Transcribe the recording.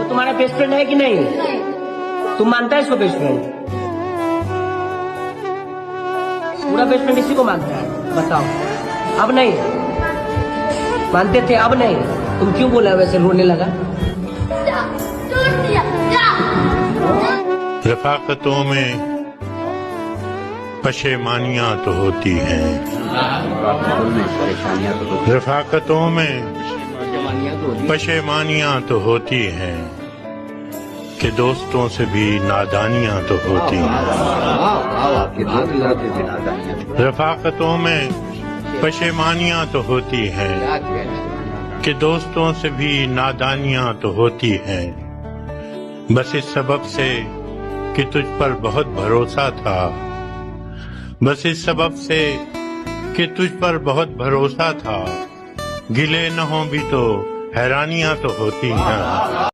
तुम्हारा best friend है कि नहीं? तुम मानता है इसको बेस्ट फ्रेंड? पूरा बेस्ट फ्रेंड इसी को मानता है? बताओ। अब नहीं मानते थे, अब नहीं। तुम क्यों बोला वैसे, रोने लगा? रफाकतों में पशेमानियां तो होती हैं, रफाकतों में पशेमानियां तो होती हैं, कि दोस्तों से भी नादानियां तो होती हैं। रफाकतों में पशेमानियां तो होती हैं, कि दोस्तों से भी नादानियां तो होती हैं। बस इस सबब से कि तुझ पर बहुत भरोसा था, बस इस सबब से कि तुझ पर बहुत भरोसा था, गिले न हो भी तो हैरानियां तो होती हैं।